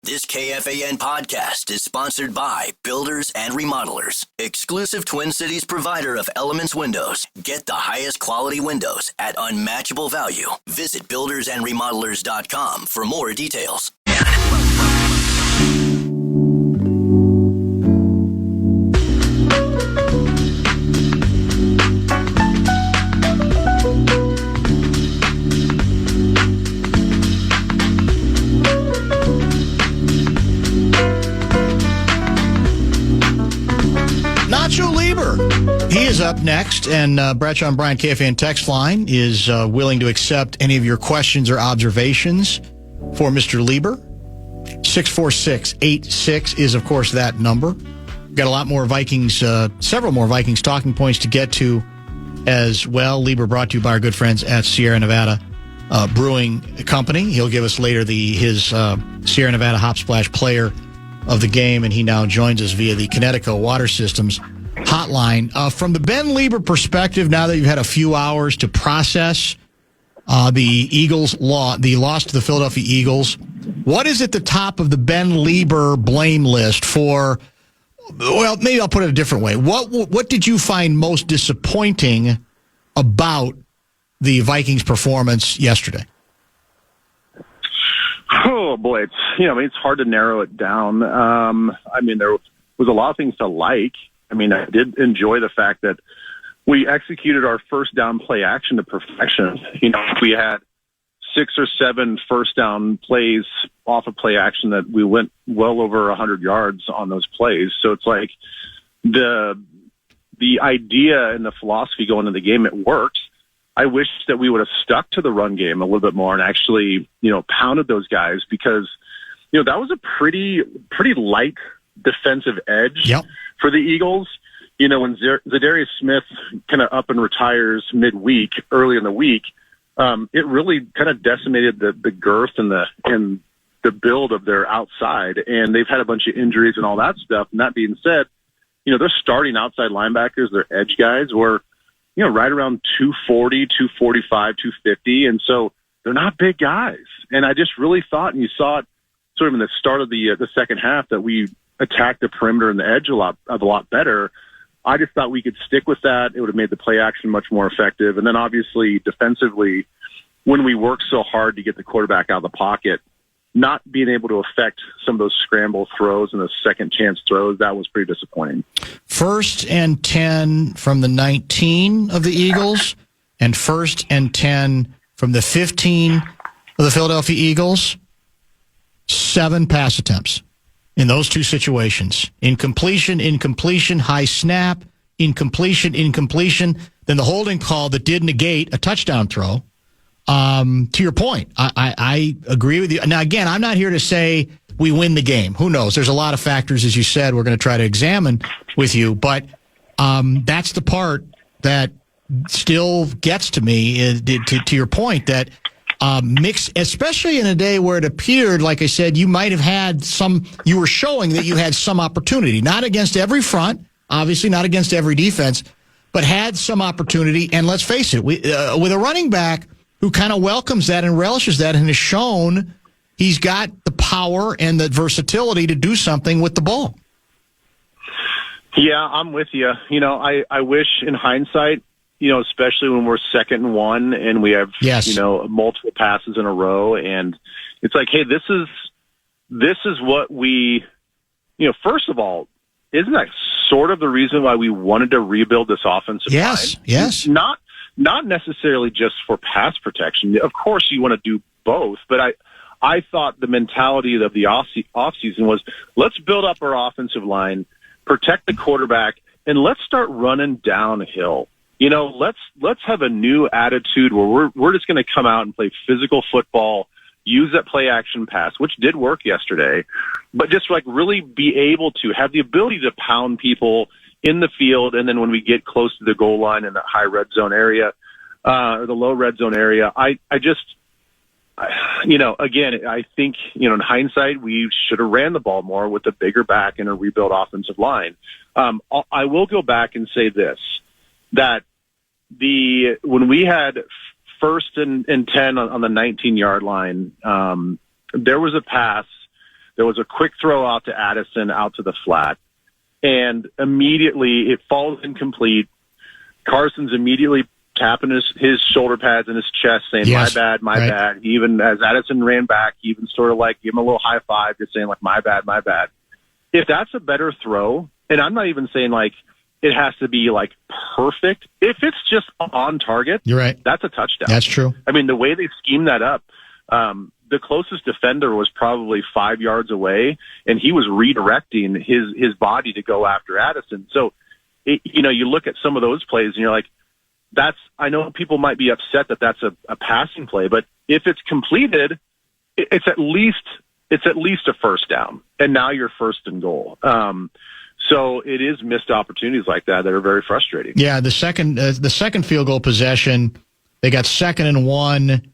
This KFAN podcast is sponsored by Builders and Remodelers, exclusive Twin Cities provider of Elements Windows. Get the highest quality windows at unmatchable value. Visit buildersandremodelers.com for more details. Leber. He is up next, and Bradshaw and Bryant KFAN text line is willing to accept any of your questions or observations for Mr. Leber. 64686 is, of course, that number. We've got a lot more Vikings, several more Vikings talking points to get to as well. Leber brought to you by our good friends at Sierra Nevada Brewing Company. He'll give us later his Sierra Nevada Hop Splash player of the game, and he now joins us via the Connecticut Water Systems hotline. From the Ben Leber perspective, now that you've had a few hours to process the loss to the Philadelphia Eagles, what is at the top of the Ben Leber blame list for? Well, maybe I'll put it a different way. What did you find most disappointing about the Vikings' performance yesterday? Oh boy, it's hard to narrow it down. There was a lot of things to like. I did enjoy the fact that we executed our first down play action to perfection. We had 6 or 7 first down plays off of play action that we went well over 100 yards on those plays. So it's like the idea and the philosophy going into the game, it worked. I wish that we would have stuck to the run game a little bit more and actually, pounded those guys because, that was a pretty light defensive edge for the Eagles. When Zadarius Smith kind of up and retires midweek, early in the week, it really kind of decimated the girth and the build of their outside. And they've had a bunch of injuries and all that stuff. And that being said, their starting outside linebackers, their edge guys were, right around 240, 245, 250. And so they're not big guys. And I just really thought, and you saw it sort of in the start of the second half, that we attacked the perimeter and the edge a lot better. I just thought we could stick with that. It would have made the play action much more effective. And then obviously defensively, when we worked so hard to get the quarterback out of the pocket, not being able to affect some of those scramble throws and those second chance throws, that was pretty disappointing. 1st and 10 from the 19 of the Eagles and 1st and 10 from the 15 of the Philadelphia Eagles. 7 pass attempts in those two situations. Incompletion, high snap, incompletion. Then the holding call that did negate a touchdown throw. To your point, I agree with you. Now, again, I'm not here to say we win the game. Who knows? There's a lot of factors, as you said, we're going to try to examine with you. But that's the part that still gets to me, to your point, that mix, especially in a day where it appeared, like I said, you might have had you were showing that you had some opportunity, not against every front, obviously not against every defense, but had some opportunity. And let's face it, with a running back who kind of welcomes that and relishes that and has shown he's got the power and the versatility to do something with the ball. Yeah, I'm with you. I wish in hindsight, especially when we're 2nd and 1 and we have, multiple passes in a row. And it's like, hey, this is what we, first of all, isn't that sort of the reason why we wanted to rebuild this offensive line? Yes. Not necessarily just for pass protection. Of course you want to do both, but I thought the mentality of the offseason was, let's build up our offensive line, protect the quarterback, and let's start running downhill. Let's have a new attitude where we're just going to come out and play physical football, use that play action pass, which did work yesterday, but just like really be able to have the ability to pound people in the field. And then when we get close to the goal line in the high red zone area, or the low red zone area, I think, in hindsight, we should have ran the ball more with a bigger back and a rebuilt offensive line. I will go back and say this, that when we had 1st and 10 on the 19-yard line, there was a pass There was a quick throw out to Addison out to the flat, and immediately it falls incomplete. Carson's immediately tapping his shoulder pads in his chest saying, yes, my bad. Even as Addison ran back, he even sort of like gave him a little high five, just saying like, my bad. If that's a better throw, and I'm not even saying like it has to be like perfect. If it's just on target, you're right. That's a touchdown. That's true. I mean, the way they schemed that up, the closest defender was probably 5 yards away, and he was redirecting his body to go after Addison. So, you look at some of those plays, and you're like, I know people might be upset that that's a passing play, but if it's completed, it's at least a first down, and now you're first and goal. So it is missed opportunities like that are very frustrating. Yeah, the second field goal possession, they got 2nd and 1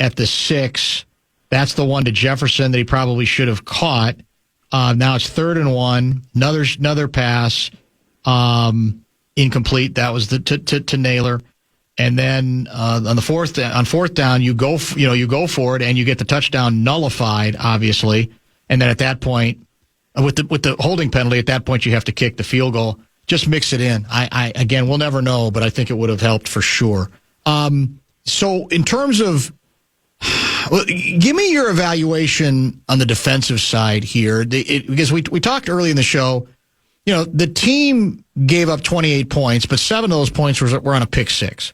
at the 6. That's the one to Jefferson that he probably should have caught. Now it's 3rd and 1. Another pass, incomplete. That was to Naylor. And then on fourth down, you go for it, and you get the touchdown nullified, obviously. And then at that point, with the holding penalty, at that point you have to kick the field goal. Just mix it in. Again, we'll never know, but I think it would have helped for sure. So in terms of, give me your evaluation on the defensive side here, because we talked early in the show. The team gave up 28 points, but 7 of those points were on a pick six.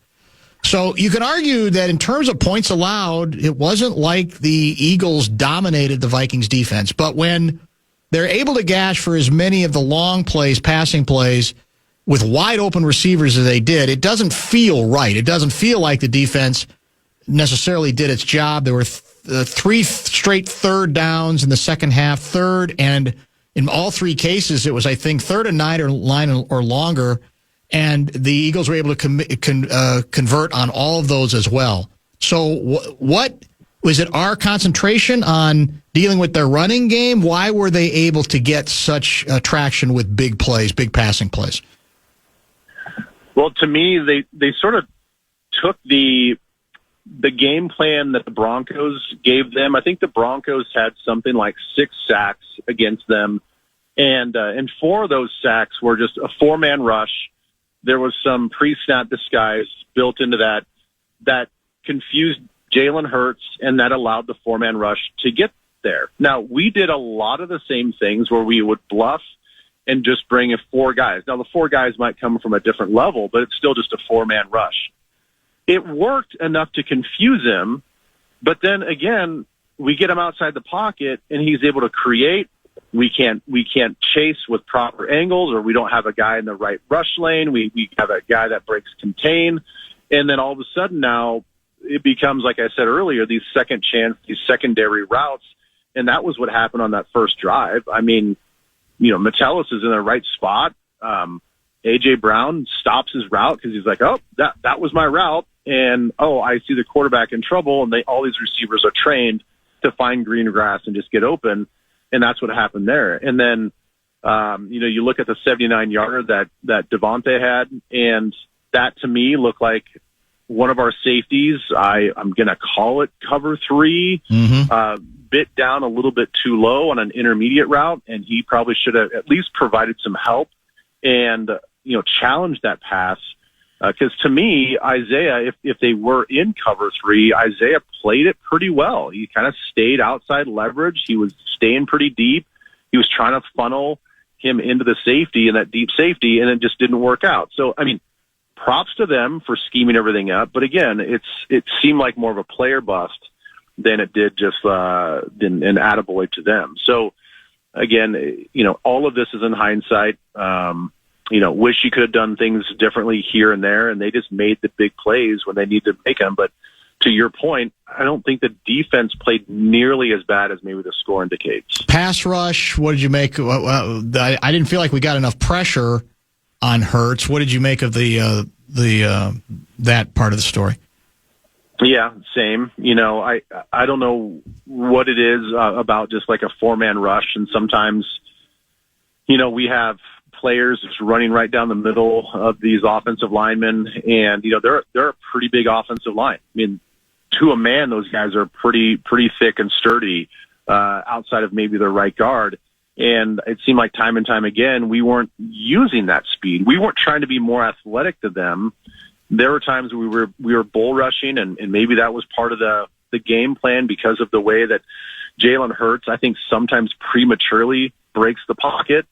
So you can argue that in terms of points allowed, it wasn't like the Eagles dominated the Vikings defense. But when they're able to gash for as many of the long plays, passing plays, with wide open receivers as they did, it doesn't feel right. It doesn't feel like the defense necessarily did its job. There were 3 straight third downs in the second half, third, and in all 3 cases, it was, I think, 3rd and 9 or longer, and the Eagles were able to convert on all of those as well. So what was it, our concentration on dealing with their running game? Why were they able to get such traction with big plays, big passing plays? Well, to me, they sort of took the game plan that the Broncos gave them. I think the Broncos had something like 6 sacks against them, and 4 of those sacks were just a 4-man rush. There was some pre-snap disguise built into that confused Jalen Hurts, and that allowed the 4-man rush to get there. Now, we did a lot of the same things where we would bluff and just bring in 4 guys. Now, the 4 guys might come from a different level, but it's still just a 4-man rush. It worked enough to confuse him, but then again, we get him outside the pocket, and he's able to create. We can't chase with proper angles, or we don't have a guy in the right rush lane. We have a guy that breaks contain, and then all of a sudden now it becomes, like I said earlier, these second chance, these secondary routes, and that was what happened on that first drive. I mean, Metellus is in the right spot. A.J. Brown stops his route because he's like, oh, that was my route. And, I see the quarterback in trouble, and all these receivers are trained to find green grass and just get open. And that's what happened there. And then, you look at the 79-yarder that Devontae had, and that to me looked like one of our safeties. I'm going to call it cover 3, bit down a little bit too low on an intermediate route, and he probably should have at least provided some help and, challenged that pass. Because to me, Isaiah, if they were in cover 3, Isaiah played it pretty well. He kind of stayed outside leverage. He was staying pretty deep. He was trying to funnel him into the safety and that deep safety, and it just didn't work out. So, I mean, props to them for scheming everything up. But again, it seemed like more of a player bust than it did just an attaboy to them. So, again, all of this is in hindsight. Wish you could have done things differently here and there, and they just made the big plays when they needed to make them. But to your point, I don't think the defense played nearly as bad as maybe the score indicates. Pass rush, what did you make? I didn't feel like we got enough pressure on Hurts. What did you make of the that part of the story? Yeah, same. I don't know what it is about just like a 4-man rush, and sometimes, we have players just running right down the middle of these offensive linemen, and they're a pretty big offensive line. I mean, to a man, those guys are pretty thick and sturdy. outside of maybe the right guard. And it seemed like time and time again, we weren't using that speed. We weren't trying to be more athletic to them. There were times we were bull rushing, and maybe that was part of the game plan because of the way that Jalen Hurts, I think, sometimes prematurely breaks the pocket.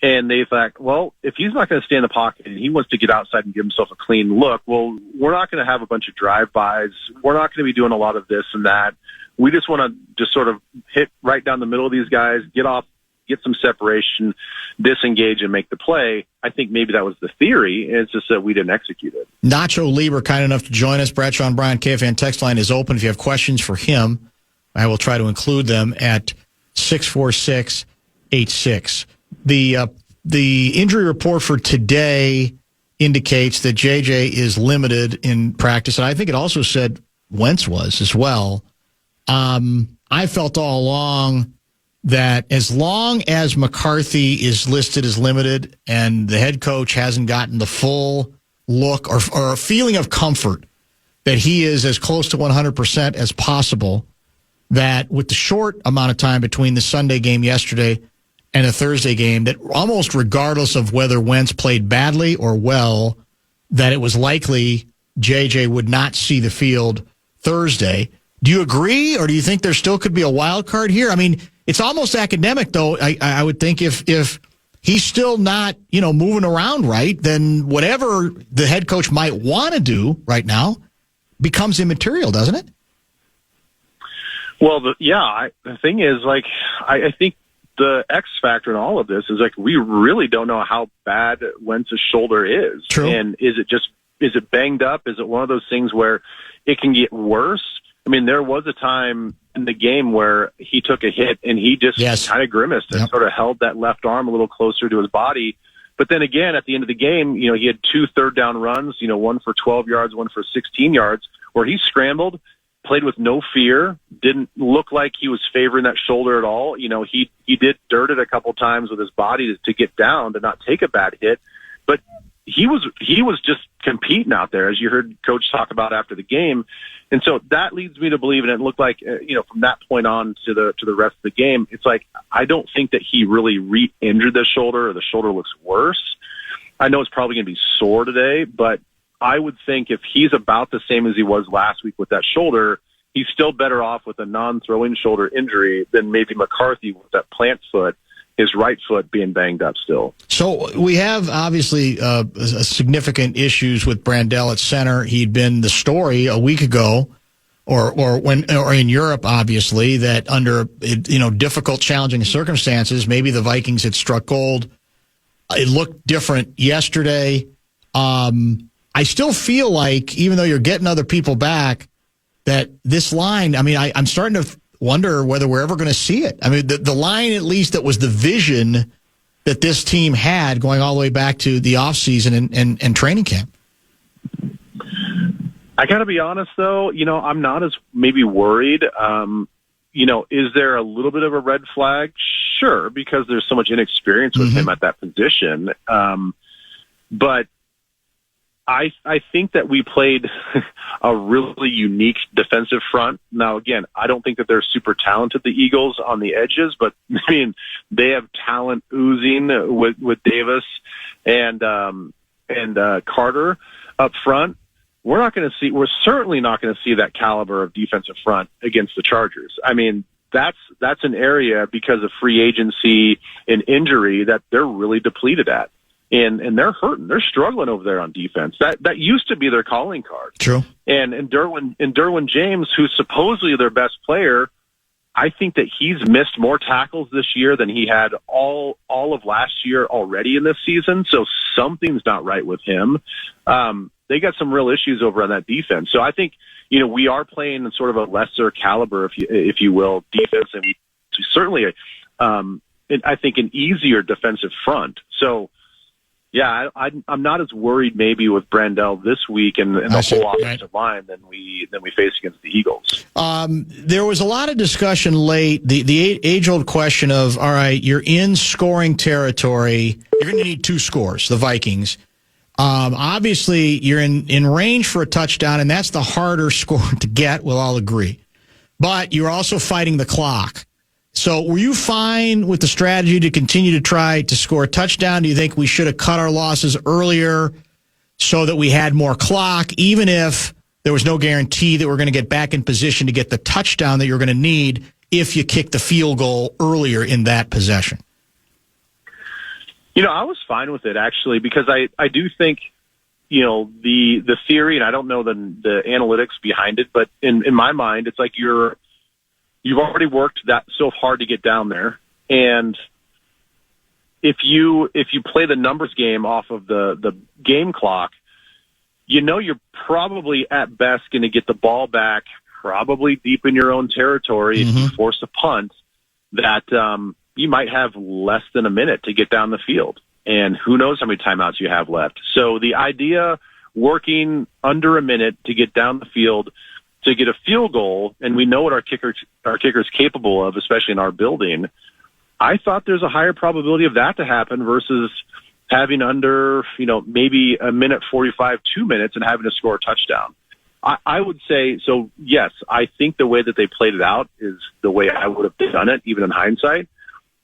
And they thought, well, if he's not going to stay in the pocket and he wants to get outside and give himself a clean look, well, we're not going to have a bunch of drive-bys. We're not going to be doing a lot of this and that. We just want to just sort of hit right down the middle of these guys, get off, get some separation, disengage, and make the play. I think maybe that was the theory. It's just that we didn't execute it. Nacho Leber, kind enough to join us. Bradshaw and Bryan, KFAN text line is open. If you have questions for him, I will try to include them at 64686. The injury report for today indicates that JJ is limited in practice, and I think it also said Wentz was as well. I felt all along that as long as McCarthy is listed as limited and the head coach hasn't gotten the full look or a feeling of comfort that he is as close to 100% as possible, that with the short amount of time between the Sunday game yesterday and the Thursday game, that almost regardless of whether Wentz played badly or well, that it was likely JJ would not see the field Thursday. Do you agree, or do you think there still could be a wild card here? I mean, it's almost academic, though. I would think if he's still not, moving around right, then whatever the head coach might want to do right now becomes immaterial, doesn't it? Well, the thing is, I think the X factor in all of this is, we really don't know how bad Wentz's shoulder is. True. And is it banged up? Is it one of those things where it can get worse? I mean, there was a time in the game where he took a hit and he just kind of grimaced and sort of held that left arm a little closer to his body. But then again, at the end of the game, he had 2 third down runs, one for 12 yards, one for 16 yards, where he scrambled, played with no fear, didn't look like he was favoring that shoulder at all. He did dirt it a couple times with his body to get down, to not take a bad hit. But he was just competing out there, as you heard Coach talk about after the game. And so that leads me to believe, and it looked like, from that point on to the rest of the game, it's I don't think that he really re-injured the shoulder, or the shoulder looks worse. I know it's probably going to be sore today, but I would think if he's about the same as he was last week with that shoulder, he's still better off with a non-throwing shoulder injury than maybe McCarthy with that plant foot, his right foot being banged up still. So we have obviously significant issues with Brandel at center. He'd been the story a week ago, or in Europe, obviously, that under difficult, challenging circumstances, maybe the Vikings had struck gold. It looked different yesterday. I still feel like, even though you're getting other people back, that this line, I'm starting to wonder whether we're ever going to see it. The line, at least, that was the vision that this team had going all the way back to the offseason and training camp. I got to be honest, though, I'm not as maybe worried. Is there a little bit of a red flag? Sure, because there's so much inexperience with him at that position. But I think that we played a really unique defensive front. Now, again, I don't think that they're super talented, the Eagles, on the edges, but they have talent oozing with Davis and Carter up front. We're certainly not going to see that caliber of defensive front against the Chargers. That's an area, because of free agency and injury, that they're really depleted at. And they're hurting. They're struggling over there on defense. That used to be their calling card. True. And Derwin James, who's supposedly their best player, I think that he's missed more tackles this year than he had all of last year already in this season. So something's not right with him. They got some real issues over on that defense. So I think, we are playing in sort of a lesser caliber, if you will, defense, and we certainly, I think, an easier defensive front. So, yeah, I'm not as worried maybe with Brandel this week and the whole offensive line than we face against the Eagles. There was a lot of discussion late, the age-old question of, all right, you're in scoring territory. You're going to need 2 scores, the Vikings. Obviously, you're in range for a touchdown, and that's the harder score to get, we'll all agree. But you're also fighting the clock. So were you fine with the strategy to continue to try to score a touchdown? Do you think we should have cut our losses earlier so that we had more clock, even if there was no guarantee that we're going to get back in position to get the touchdown that you're going to need if you kick the field goal earlier in that possession? I was fine with it, actually, because I do think, the theory, and I don't know the analytics behind it, but in my mind, it's like you've already worked that so hard to get down there. And if you play the numbers game off of the game clock, you're probably at best going to get the ball back probably deep in your own territory. If you force a punt, that you might have less than a minute to get down the field. And who knows how many timeouts you have left. So the idea working under a minute to get down the field to get a field goal, and we know what our kicker's capable of, especially in our building, I thought there's a higher probability of that to happen versus having under, maybe a minute 45, 2 minutes, and having to score a touchdown. I would say, so yes, I think the way that they played it out is the way I would have done it, even in hindsight.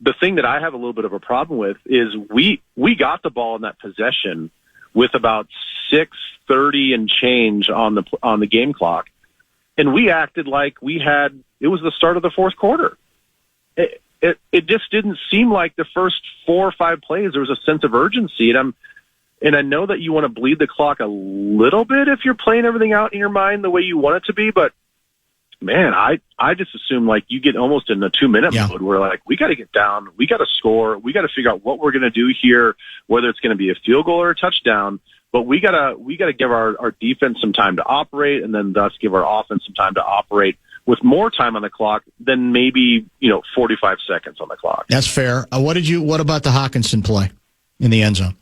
The thing that I have a little bit of a problem with is we got the ball in that possession with about 6:30 and change on the game clock, and we acted like it was the start of the fourth quarter. It just didn't seem like the first 4 or 5 plays there was a sense of urgency, and I know that you want to bleed the clock a little bit if you're playing everything out in your mind the way you want it to be, but man, I just assume like you get almost in a 2-minute mode where like we got to get down, we got to score, we got to figure out what we're going to do here, whether it's going to be a field goal or a touchdown. But we gotta give our defense some time to operate, and then thus give our offense some time to operate with more time on the clock than maybe 45 seconds on the clock. That's fair. What about the Hawkinson play in the end zone?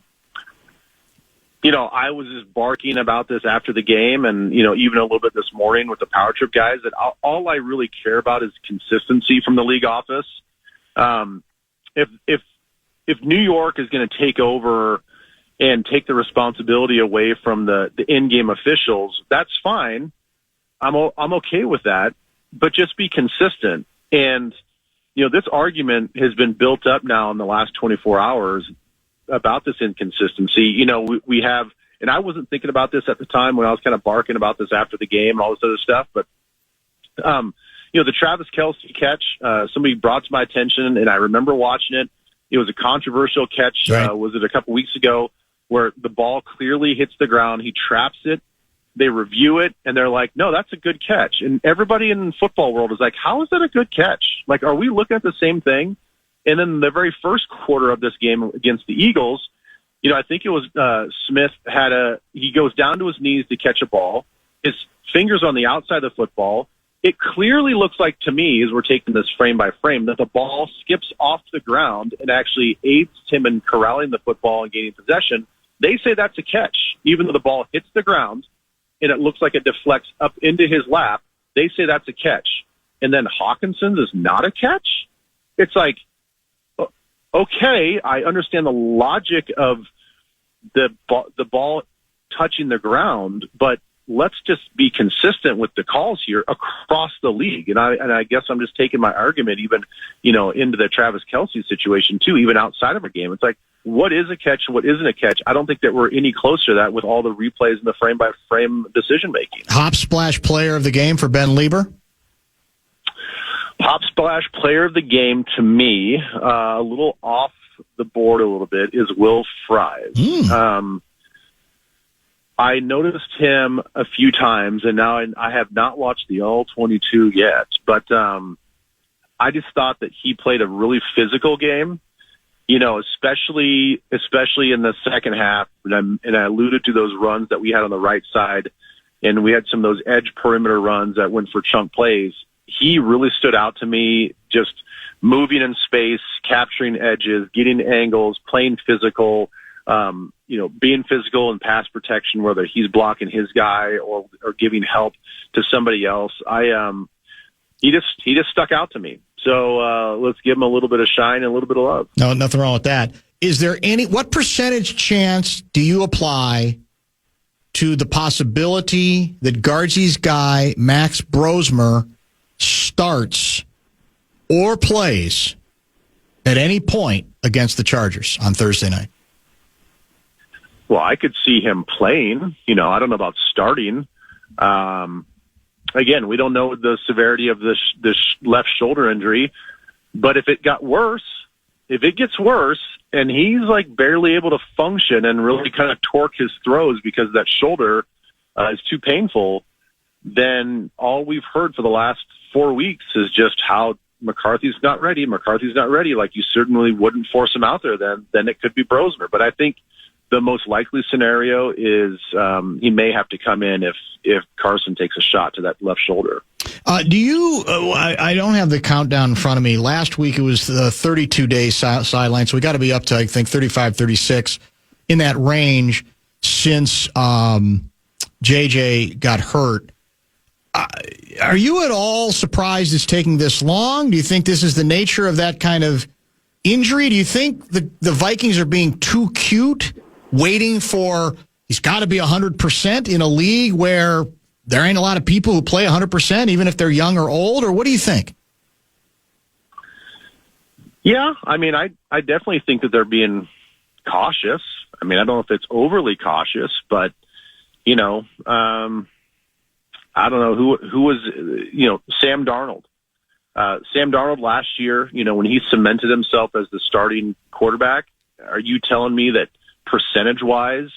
I was just barking about this after the game and, even a little bit this morning with the Power Trip guys, that all I really care about is consistency from the league office. If New York is going to take over and take the responsibility away from the in-game officials, that's fine. I'm okay with that, but just be consistent. And, this argument has been built up now in the last 24 hours about this inconsistency. We have, and I wasn't thinking about this at the time when I was kind of barking about this after the game and all this other stuff, but, the Travis Kelce catch, somebody brought to my attention, and I remember watching it. It was a controversial catch. Right. Was it a couple weeks ago where the ball clearly hits the ground? He traps it. They review it, and they're like, no, that's a good catch. And everybody in the football world is like, how is that a good catch? Like, are we looking at the same thing? And then the very first quarter of this game against the Eagles, I think it was Smith he goes down to his knees to catch a ball. His fingers on the outside of the football. It clearly looks like to me, as we're taking this frame by frame, that the ball skips off the ground and actually aids him in corralling the football and gaining possession. They say that's a catch, even though the ball hits the ground and it looks like it deflects up into his lap. They say that's a catch. And then Hawkinson's is not a catch? It's like, okay, I understand the logic of the ball touching the ground, but let's just be consistent with the calls here across the league. And I guess I'm just taking my argument even, into the Travis Kelce situation too, even outside of a game. It's like, what is a catch and what isn't a catch? I don't think that we're any closer to that with all the replays and the frame-by-frame decision-making. Hop splash player of the game for Ben Leber? Hop splash player of the game to me, a little off the board a little bit, is Will Fries. I noticed him a few times, and now I have not watched the All-22 yet, but I just thought that he played a really physical game. Especially in the second half, and I alluded to those runs that we had on the right side, and we had some of those edge perimeter runs that went for chunk plays. He really stood out to me, just moving in space, capturing edges, getting angles, playing physical, being physical in pass protection, whether he's blocking his guy or giving help to somebody else. He just stuck out to me. So let's give him a little bit of shine and a little bit of love. No, nothing wrong with that. Is there what percentage chance do you apply to the possibility that Guardsy's guy, Max Brosmer, starts or plays at any point against the Chargers on Thursday night? Well, I could see him playing. I don't know about starting. Again, we don't know the severity of this left shoulder injury, but if it gets worse, and he's like barely able to function and really kind of torque his throws because that shoulder is too painful, then all we've heard for the last 4 weeks is just how McCarthy's not ready. Like, you certainly wouldn't force him out there. Then it could be Brosmer. But I think the most likely scenario is he may have to come in if Carson takes a shot to that left shoulder. I don't have the countdown in front of me. Last week it was 32 days sideline, so we got to be up to, I think, 35, 36, in that range since JJ got hurt. Are you at all surprised it's taking this long? Do you think this is the nature of that kind of injury? Do you think the Vikings are being too cute, waiting for he's got to be 100% in a league where there ain't a lot of people who play 100%, even if they're young or old? Or what do you think? Yeah, I mean, I definitely think that they're being cautious. I mean, I don't know if it's overly cautious, but, I don't know who was, Sam Darnold. Sam Darnold last year, when he cemented himself as the starting quarterback, are you telling me that percentage-wise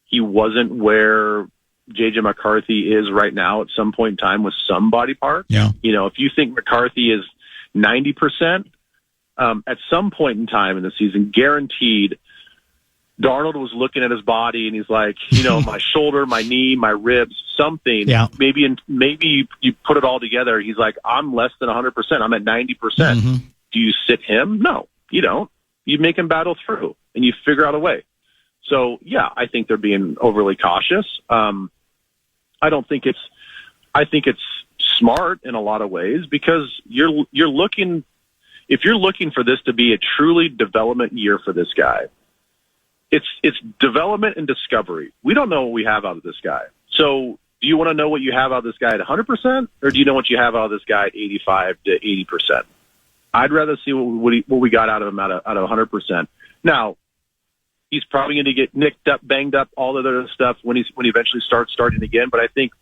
he wasn't where J.J. McCarthy is right now at some point in time with some body part? Yeah. If you think McCarthy is 90%, at some point in time in the season, guaranteed, Darnold was looking at his body and he's like, my shoulder, my knee, my ribs, something. Yeah. Maybe you put it all together. He's like, I'm less than 100%. I'm at 90%. Mm-hmm. Do you sit him? No, you don't. You make him battle through and you figure out a way. So yeah, I think they're being overly cautious. I think it's smart in a lot of ways because you're looking, if you're looking for this to be a truly development year for this guy, it's development and discovery. We don't know what we have out of this guy. So do you want to know what you have out of this guy at 100%, or do you know what you have out of this guy at 85 to 80%? I'd rather see what we got out of him out of 100%. Now, he's probably going to get nicked up, banged up, all the other stuff when he eventually starts starting again. But I think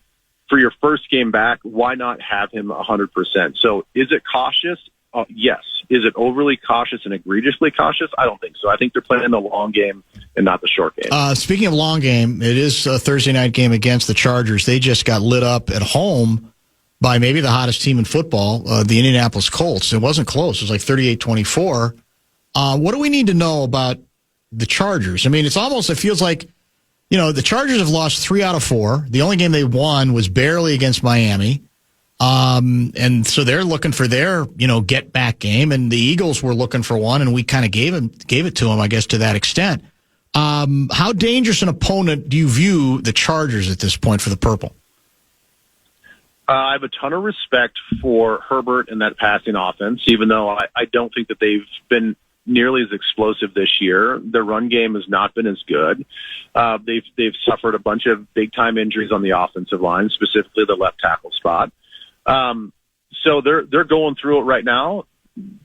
for your first game back, why not have him 100%? So is it cautious? Yes. Is it overly cautious and egregiously cautious? I don't think so. I think they're playing the long game and not the short game. Speaking of long game, it is a Thursday night game against the Chargers. They just got lit up at home by maybe the hottest team in football, the Indianapolis Colts. It wasn't close. It was like 38-24. What do we need to know about the Chargers? I mean, it feels like, the Chargers have lost 3 out of 4. The only game they won was barely against Miami. And so they're looking for their, get back game, and the Eagles were looking for one, and we kind of gave it to them, I guess, to that extent. How dangerous an opponent do you view the Chargers at this point for the Purple? I have a ton of respect for Herbert and that passing offense, even though I don't think that they've been nearly as explosive this year. Their run game has not been as good. They've suffered a bunch of big-time injuries on the offensive line, specifically the left tackle spot. So they're going through it right now,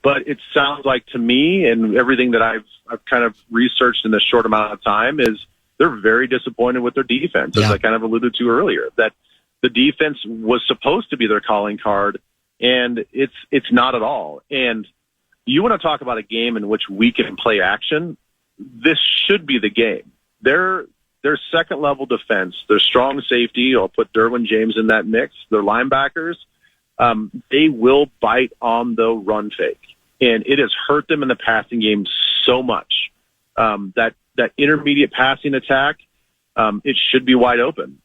but it sounds like to me, and everything that I've kind of researched in this short amount of time, is they're very disappointed with their defense, as I kind of alluded to earlier, that the defense was supposed to be their calling card, and it's not at all. And you want to talk about a game in which we can play action, this should be the game. Their second-level defense, their strong safety, I'll put Derwin James in that mix, their linebackers, they will bite on the run fake. And it has hurt them in the passing game so much. That intermediate passing attack, it should be wide open.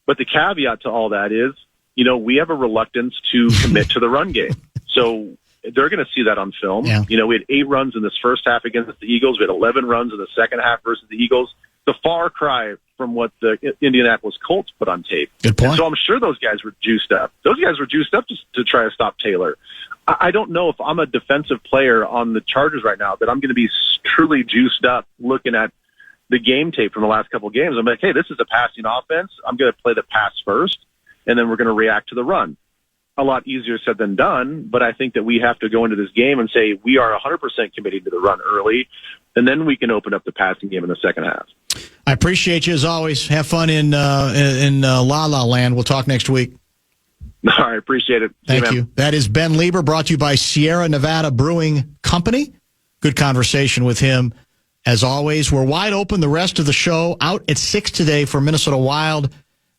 But the caveat to all that is, we have a reluctance to commit to the run game. So they're going to see that on film. Yeah. We had 8 runs in this first half against the Eagles. We had 11 runs in the second half versus the Eagles. The far cry from what the Indianapolis Colts put on tape. Good point. And so I'm sure those guys were juiced up. Those guys were juiced up to try to stop Taylor. I don't know if I'm a defensive player on the Chargers right now that I'm going to be truly juiced up looking at the game tape from the last couple of games. I'm like, hey, this is a passing offense. I'm going to play the pass first, and then we're going to react to the run. a lot easier said than done, but I think that we have to go into this game and say we are 100% committed to the run early, and then we can open up the passing game in the second half. I appreciate you as always. Have fun in La La Land. We'll talk next week. All right, appreciate it. Thank you. That is Ben Leber, brought to you by Sierra Nevada Brewing Company. Good conversation with him, as always. We're wide open the rest of the show, out at 6 today for Minnesota Wild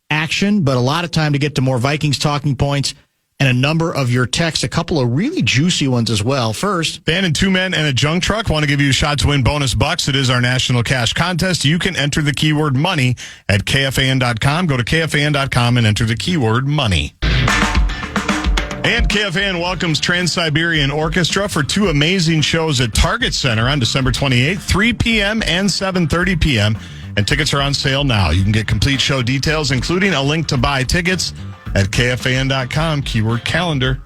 action, but a lot of time to get to more Vikings talking points and a number of your texts, a couple of really juicy ones as well. First, Van and Two Men and a Junk Truck want to give you a shot to win bonus bucks. It is our national cash contest. You can enter the keyword money at KFAN.com. Go to KFAN.com and enter the keyword money. And KFAN welcomes Trans-Siberian Orchestra for 2 amazing shows at Target Center on December 28th, 3 p.m. and 7:30 p.m. And tickets are on sale now. You can get complete show details, including a link to buy tickets at KFAN.com, keyword calendar.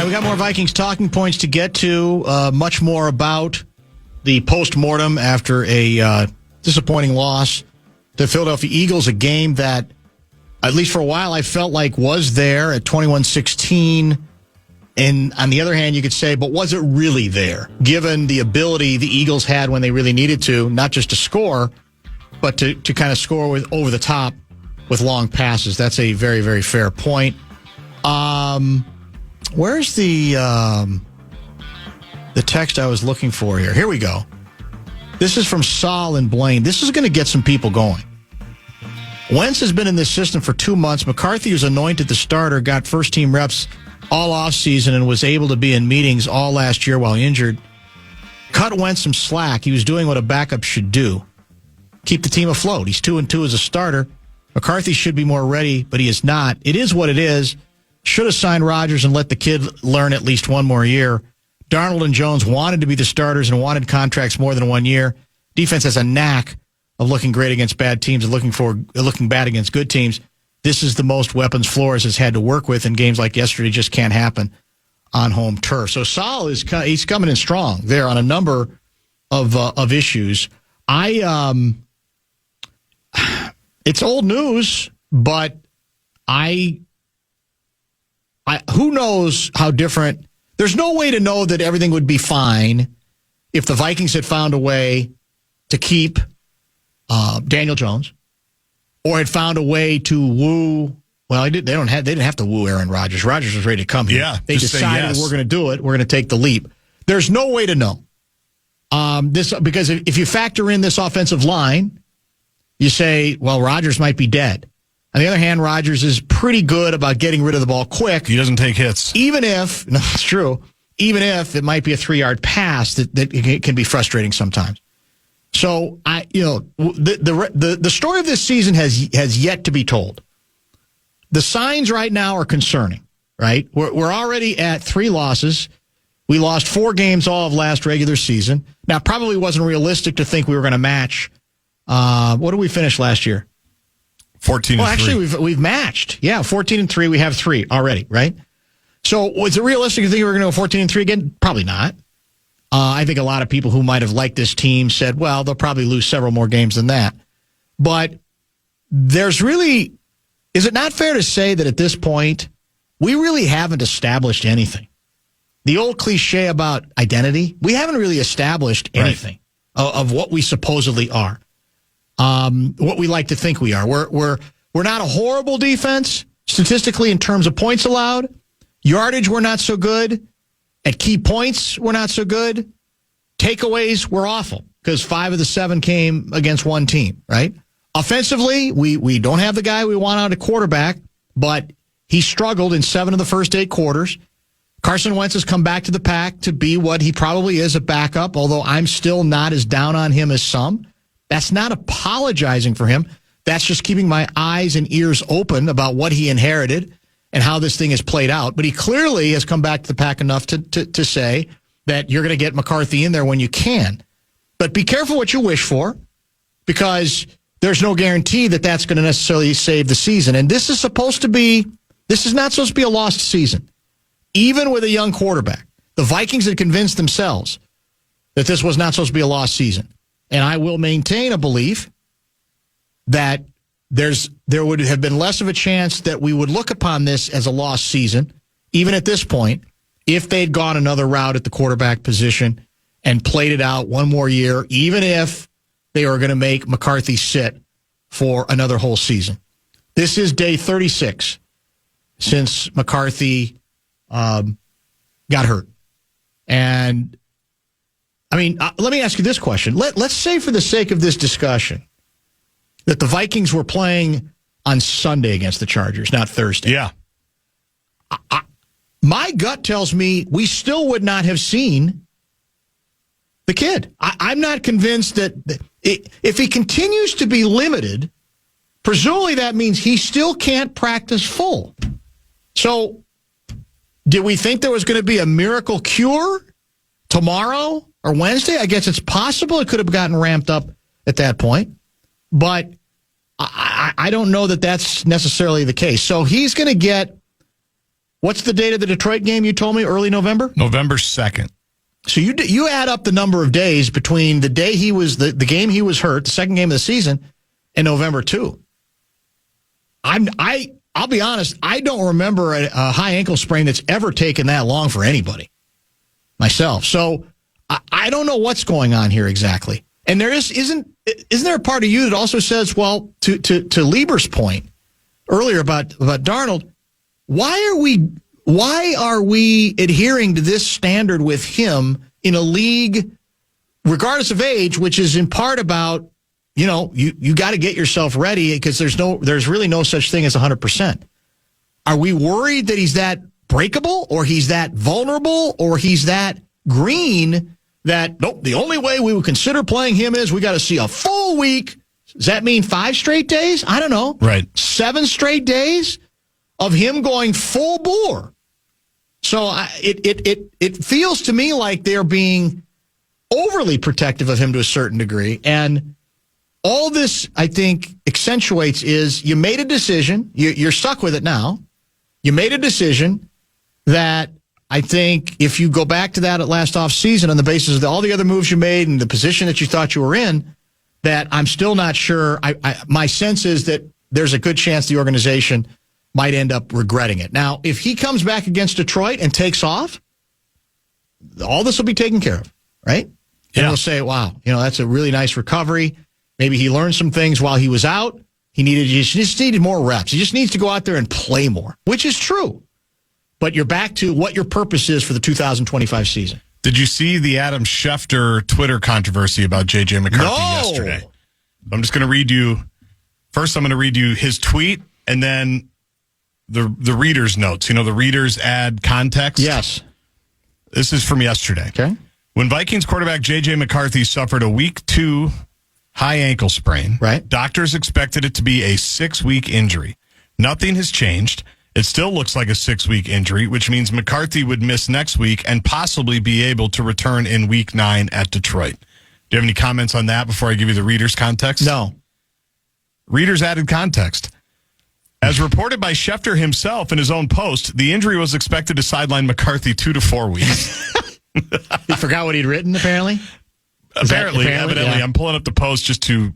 We got more Vikings talking points to get to, much more about the post-mortem after a disappointing loss to Philadelphia Eagles, a game that, at least for a while, I felt like was there at 21-16. And on the other hand, you could say, but was it really there, given the ability the Eagles had when they really needed to, not just to score, but to kind of score with over the top with long passes? That's a very, very fair point. Where's the text I was looking for here? Here we go. This is from Saul and Blaine. This is going to get some people going. Wentz has been in this system for 2 months. McCarthy was anointed the starter, got first-team reps all offseason, and was able to be in meetings all last year while injured. Cut Wentz some slack. He was doing what a backup should do. Keep the team afloat. He's 2-2 as a starter. McCarthy should be more ready, but he is not. It is what it is. Should have signed Rodgers and let the kid learn at least one more year. Darnold and Jones wanted to be the starters and wanted contracts more than 1 year. Defense has a knack of looking great against bad teams and looking bad against good teams. This is the most weapons Flores has had to work with, and games like yesterday just can't happen on home turf. So Saul he's coming in strong there on a number of issues. It's old news, but who knows how different. There's no way to know that everything would be fine if the Vikings had found a way to keep Daniel Jones, or had found a way to woo. Well, they didn't have to woo Aaron Rodgers. Rodgers was ready to come here. Yeah, they decided yes. We're going to do it. We're going to take the leap. There's no way to know because if you factor in this offensive line, you say, well, Rodgers might be dead. On the other hand, Rodgers is pretty good about getting rid of the ball quick. He doesn't take hits. Even if it might be a 3-yard pass that can be frustrating sometimes. So the story of this season has yet to be told. The signs right now are concerning, right? We're already at 3 losses. We lost 4 games all of last regular season. Now, it probably wasn't realistic to think we were going to match. What did we finish last year? 14-3. Well, actually, we've matched. Yeah, 14-3. We have 3 already, right? So was it realistic to think we were going to go 14-3 again? Probably not. I think a lot of people who might have liked this team said, well, they'll probably lose several more games than that. But is it not fair to say that at this point, we really haven't established anything? The old cliche about identity, we haven't really established anything of what we supposedly are. What we like to think we are. We're not a horrible defense statistically in terms of points allowed. Yardage, we're not so good. At key points, we're not so good. Takeaways, we're awful because 5 of the 7 came against one team, right? Offensively, we don't have the guy we want out at quarterback, but he struggled in 7 of the first 8 quarters. Carson Wentz has come back to the pack to be what he probably is, a backup, although I'm still not as down on him as some. That's not apologizing for him. That's just keeping my eyes and ears open about what he inherited and how this thing has played out. But he clearly has come back to the pack enough to say that you're going to get McCarthy in there when you can. But be careful what you wish for. because there's no guarantee that that's going to necessarily save the season. And this is not supposed to be a lost season, even with a young quarterback. The Vikings had convinced themselves that this was not supposed to be a lost season. And I will maintain a belief that there would have been less of a chance that we would look upon this as a lost season, even at this point, if they'd gone another route at the quarterback position and played it out one more year, even if they were going to make McCarthy sit for another whole season. This is day 36 since McCarthy got hurt. And, I mean, let me ask you this question. Let's say for the sake of this discussion that the Vikings were playing on Sunday against the Chargers, not Thursday. Yeah. My gut tells me we still would not have seen the kid. I'm not convinced that if he continues to be limited, presumably that means he still can't practice full. So, did we think there was going to be a miracle cure tomorrow or Wednesday? I guess it's possible it could have gotten ramped up at that point. But I don't know that that's necessarily the case. So he's going to get, what's the date of the Detroit game you told me, early November? November 2nd. So you add up the number of days between the day he was, the game he was hurt, the second game of the season, and November 2. I'll be honest, I don't remember a high ankle sprain that's ever taken that long for anybody, myself. So I don't know what's going on here exactly. And there isn't there a part of you that also says, well, to Leber's point earlier about Darnold, why are we adhering to this standard with him in a league, regardless of age, which is in part about, you got to get yourself ready because there's really no such thing as 100%. Are we worried that he's that breakable, or he's that vulnerable, or he's that green that, nope, the only way we would consider playing him is we got to see a full week? Does that mean 5 straight days? I don't know. Right. 7 straight days of him going full bore. So it feels to me like they're being overly protective of him to a certain degree. And all this, I think, accentuates is you made a decision. You're stuck with it now. You made a decision that I think if you go back to that at last offseason on the basis of all the other moves you made and the position that you thought you were in, that I'm still not sure. My sense is that there's a good chance the organization might end up regretting it. Now, if he comes back against Detroit and takes off, all this will be taken care of, right? And we'll say, wow, that's a really nice recovery. Maybe he learned some things while he was out. He just needed more reps. He just needs to go out there and play more, which is true. But you're back to what your purpose is for the 2025 season. Did you see the Adam Schefter Twitter controversy about J.J. McCarthy yesterday? I'm just going to read you. First, I'm going to read you his tweet, and then the reader's notes. The readers add context. Yes. This is from yesterday. Okay. When Vikings quarterback J.J. McCarthy suffered a week 2 high ankle sprain, right? Doctors expected it to be a 6-week injury. Nothing has changed. It still looks like a 6-week injury, which means McCarthy would miss next week and possibly be able to return in week 9 at Detroit. Do you have any comments on that before I give you the reader's context? No. Readers added context. As reported by Schefter himself in his own post, the injury was expected to sideline McCarthy 2 to 4 weeks. He forgot what he'd written, apparently? Evidently, yeah. I'm pulling up the post just to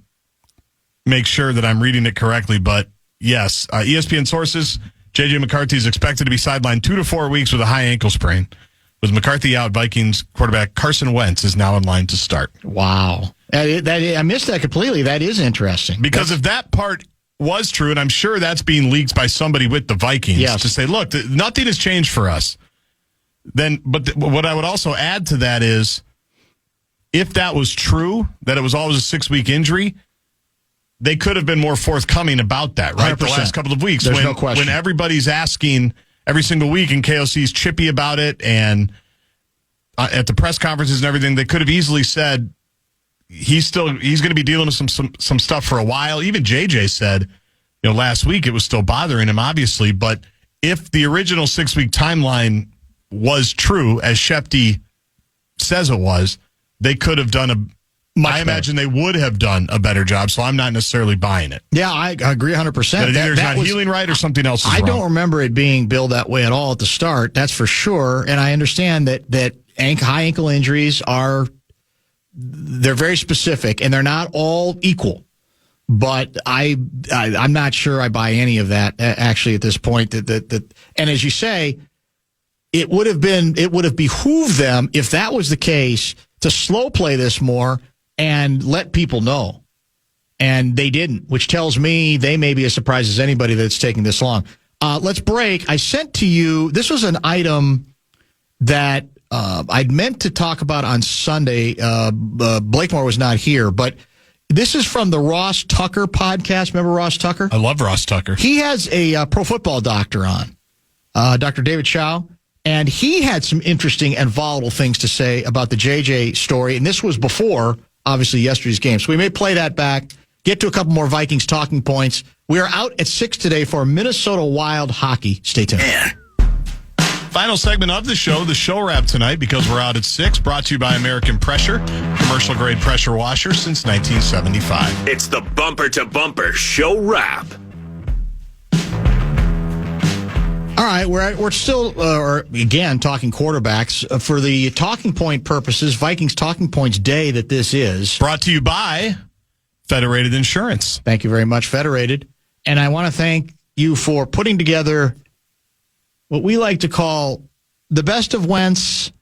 make sure that I'm reading it correctly. But yes, ESPN sources, J.J. McCarthy is expected to be sidelined 2 to 4 weeks with a high ankle sprain. With McCarthy out, Vikings quarterback Carson Wentz is now in line to start. Wow. I missed that completely. That is interesting. Because if that part was true, and I'm sure that's being leaked by somebody with the Vikings to say, look, nothing has changed for us. But what I would also add to that is, if that was true, that it was always a 6-week injury, they could have been more forthcoming about that, right? 100%. The last couple of weeks. There's no question. When everybody's asking every single week and KOC's chippy about it, and at the press conferences and everything, they could have easily said he's going to be dealing with some stuff for a while. Even JJ said, last week it was still bothering him, obviously. But if the original 6-week timeline was true, as Shefty says it was, they could have done I imagine they would have done a better job, so I'm not necessarily buying it. Yeah, I agree 100%. Either it's not healing right or something else is wrong. I don't remember it being billed that way at all at the start, that's for sure. And I understand that high ankle injuries they're very specific, and they're not all equal. But I'm not sure I buy any of that actually at this point. That and as you say, it would have behooved them, if that was the case, to slow play this more and let people know. And they didn't, which tells me they may be as surprised as anybody that it's taking this long. Let's break. I sent to you, this was an item that I'd meant to talk about on Sunday. Blakemore was not here, but this is from the Ross Tucker podcast. Remember Ross Tucker? I love Ross Tucker. He has a pro football doctor on, Dr. David Chow, and he had some interesting and volatile things to say about the JJ story, and this was before, obviously, yesterday's game. So we may play that back, get to a couple more Vikings talking points. We are out at 6 today for Minnesota Wild hockey. Stay tuned. Final segment of the show wrap tonight, because we're out at 6, brought to you by American Pressure, commercial-grade pressure washer since 1975. It's the bumper-to-bumper show wrap. All right, we're still, again, talking quarterbacks. For the talking point purposes, Vikings Talking Points Day that this is. Brought to you by Federated Insurance. Thank you very much, Federated. And I want to thank you for putting together what we like to call the best of Wentz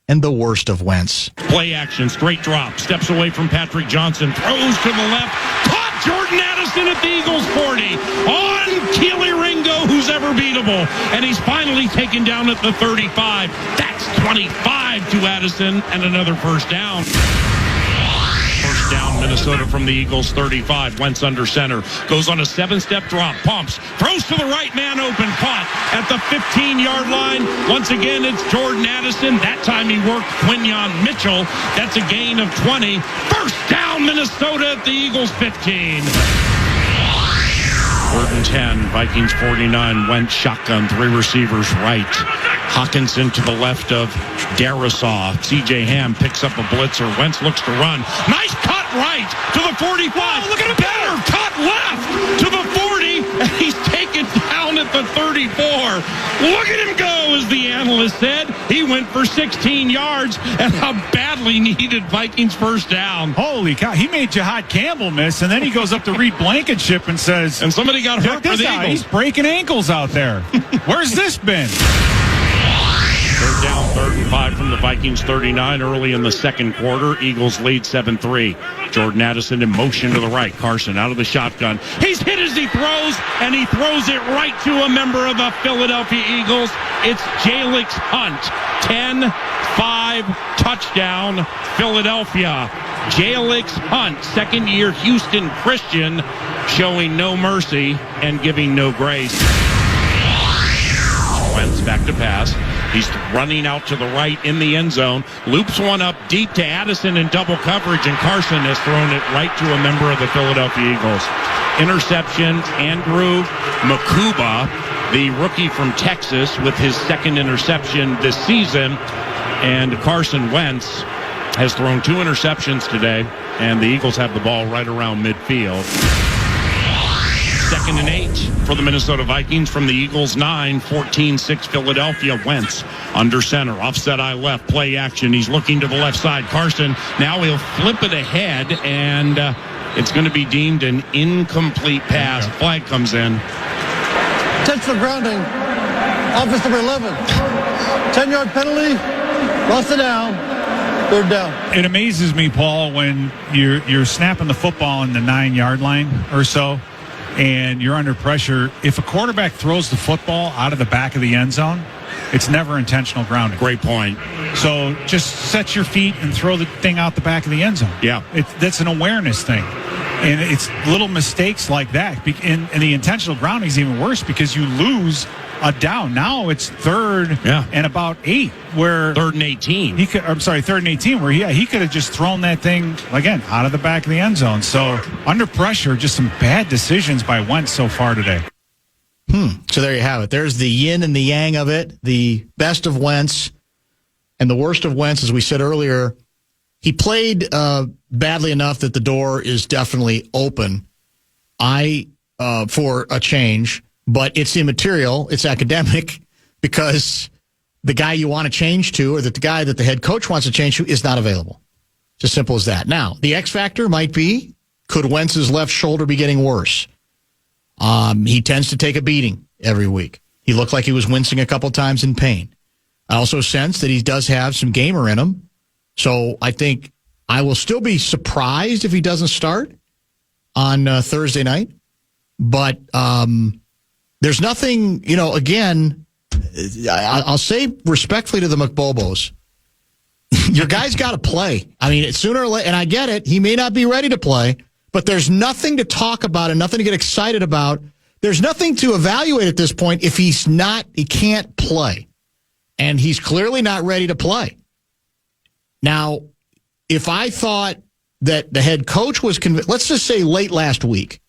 and the worst of Wentz. Play action, straight drop, steps away from Patrick Johnson, throws to the left, caught Jordan Addison at the Eagles 40, on Keely Ringo, who's ever beatable, and he's finally taken down at the 35. That's 25 to Addison, and another first down. First down, Minnesota from the Eagles 35. Wentz under center. Goes on a 7-step drop. Pumps. Throws to the right, man open. Caught at the 15-yard line. Once again, it's Jordan Addison. That time he worked Quinyon Mitchell. That's a gain of 20. First down, Minnesota at the Eagles 15. 3rd and 10. Vikings 49. Wentz shotgun. 3 receivers right. Hawkinson to the left of Darisaw. C.J. Ham picks up a blitzer. Wentz looks to run. Nice cut right to the 45. Oh, look at him. Better cut left to the 40. And he's taken down at the 34. Look at him go, as the analyst said. He went for 16 yards and a badly needed Vikings first down. Holy cow. He made Jihad Campbell miss, and then he goes up to Reed Blankenship and says, and somebody got hurt for the Eagles. He's breaking ankles out there. Where's this been? 3rd down, 3rd and 5 from the Vikings 39 early in the second quarter. Eagles lead 7-3. Jordan Addison in motion to the right. Carson out of the shotgun. He's hit as he throws, and he throws it right to a member of the Philadelphia Eagles. It's Jalix Hunt. 10-5 touchdown, Philadelphia. Jalix Hunt, second-year Houston Christian, showing no mercy and giving no grace. Wentz back to pass. He's running out to the right in the end zone. Loops one up deep to Addison in double coverage, and Carson has thrown it right to a member of the Philadelphia Eagles. Interception, Andrew Makuba, the rookie from Texas, with his second interception this season. And Carson Wentz has thrown 2 interceptions today, and the Eagles have the ball right around midfield. 2nd and 8 for the Minnesota Vikings from the Eagles 9, 14-6 Philadelphia. Wentz under center, offset eye left, play action. He's looking to the left side. Carson, now he'll flip it ahead, and it's going to be deemed an incomplete pass. Flag comes in. Intentional grounding, offense number 11. 10-yard penalty, lost it down. 3rd down. It amazes me, Paul, when you're snapping the football in the 9-yard line or so, and you're under pressure. If a quarterback throws the football out of the back of the end zone, it's never intentional grounding. Great point. So just set your feet and throw the thing out the back of the end zone. Yeah. That's an awareness thing. And it's little mistakes like that. And the intentional grounding is even worse because you lose a down. Now it's 3rd and about 8, where 3rd and 18. 3rd and 18, where he could have just thrown that thing again out of the back of the end zone. So under pressure, just some bad decisions by Wentz so far today. So there you have it. There's the yin and the yang of it. The best of Wentz and the worst of Wentz, as we said earlier. he played badly enough that the door is definitely open. For a change, but it's immaterial. It's academic because the guy you want to change to, or that the guy that the head coach wants to change to, is not available. It's as simple as that. Now, the X factor might be, could Wentz's left shoulder be getting worse? He tends to take a beating every week. He looked like he was wincing a couple times in pain. I also sense that he does have some gamer in him. So I think I will still be surprised if he doesn't start on Thursday night. But there's nothing, again, I'll say respectfully to the McBobos, your guy's got to play. I mean, sooner or later, and I get it, he may not be ready to play, but there's nothing to talk about and nothing to get excited about. There's nothing to evaluate at this point if he can't play. And he's clearly not ready to play. Now, if I thought that the head coach was convinced, let's just say late last week,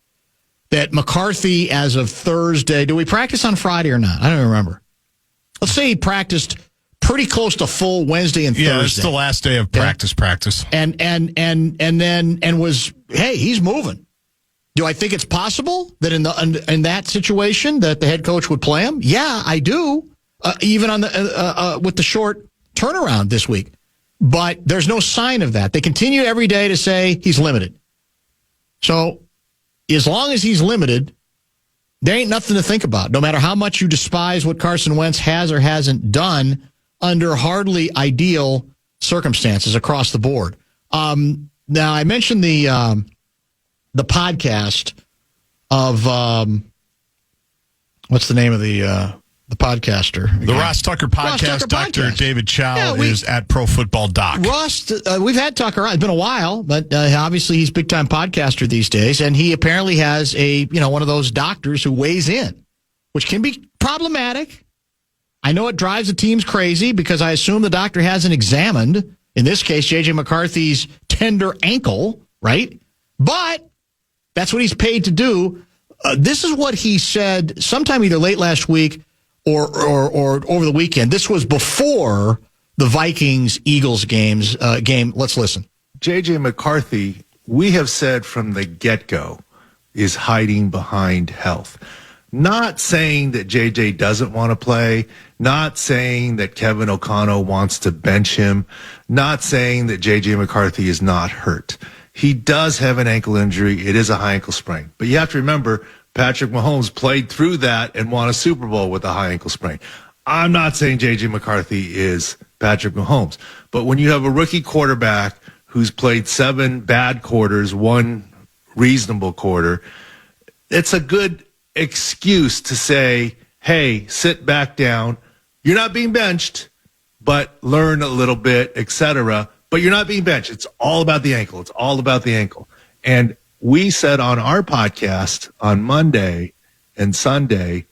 that McCarthy, as of Thursday, do we practice on Friday or not? I don't remember. Let's say he practiced pretty close to full Wednesday and Thursday. Yeah, it's the last day of practice. And was, hey, he's moving. Do I think it's possible that in that situation that the head coach would play him? Yeah, I do. Even on the with the short turnaround this week. But there's no sign of that. They continue every day to say he's limited. So as long as he's limited, there ain't nothing to think about. No matter how much you despise what Carson Wentz has or hasn't done under hardly ideal circumstances across the board. Now, I mentioned the podcast of what's the name of the podcaster? The Ross Tucker podcast. Dr. David Chow is at Pro Football Doc. Ross, we've had Tucker on. It's been a while, but obviously he's a big-time podcaster these days, and he apparently has one of those doctors who weighs in, which can be problematic. I know it drives the teams crazy because I assume the doctor hasn't examined, in this case, J.J. McCarthy's tender ankle, right? But that's what he's paid to do. This is what he said sometime either late last week or over the weekend. This was before the Vikings-Eagles game. Let's listen. J.J. McCarthy, we have said from the get-go, is hiding behind health. Not saying that J.J. doesn't want to play, not saying that Kevin O'Connell wants to bench him, not saying that J.J. McCarthy is not hurt. He does have an ankle injury. It is a high ankle sprain. But you have to remember, Patrick Mahomes played through that and won a Super Bowl with a high ankle sprain. I'm not saying J.J. McCarthy is Patrick Mahomes. But when you have a rookie quarterback who's played 7 bad quarters, 1 reasonable quarter, it's a good excuse to say, hey, sit back down. You're not being benched, but learn a little bit, etc. But you're not being benched. It's all about the ankle. It's all about the ankle. And we said on our podcast on Monday and Sunday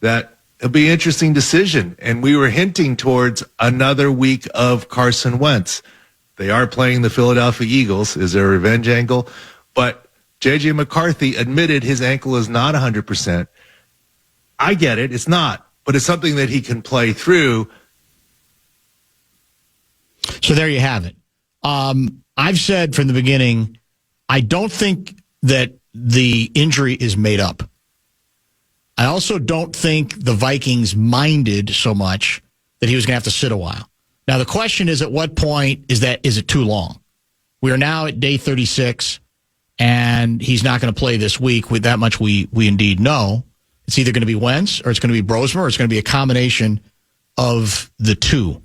that it'll be an interesting decision. And we were hinting towards another week of Carson Wentz. They are playing the Philadelphia Eagles. Is there a revenge angle? But J.J. McCarthy admitted his ankle is not 100%. I get it. It's not. But it's something that he can play through. So there you have it. I've said from the beginning, I don't think that the injury is made up. I also don't think the Vikings minded so much that he was going to have to sit a while. Now, the question is, at what point is it too long? We are now at day 36, and he's not going to play this week. With that much, we indeed know. It's either going to be Wentz, or it's going to be Brosmer, or it's going to be a combination of the two.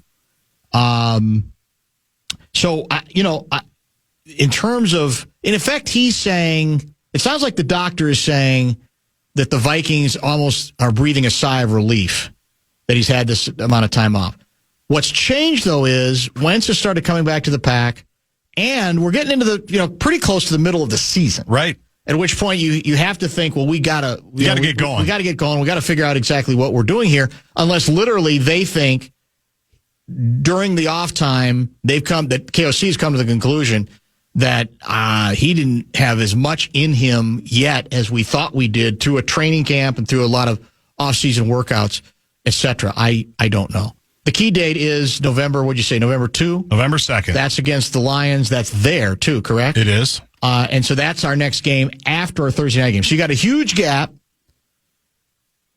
In terms of, in effect, he's saying, it sounds like the doctor is saying that the Vikings almost are breathing a sigh of relief that he's had this amount of time off. What's changed, though, is Wentz has started coming back to the pack, and we're getting into the, pretty close to the middle of the season. Right. At which point you have to think, well, we got to get going. We got to get going. We got to figure out exactly what we're doing here, unless literally they think during the off time that KOC's come to the conclusion that he didn't have as much in him yet as we thought we did through a training camp and through a lot of off-season workouts, etc. I don't know. the key date is November, what'd you say, November 2? November 2nd. That's against the Lions. That's there, too, correct? It is. And so that's our next game after our Thursday night game. So you got a huge gap.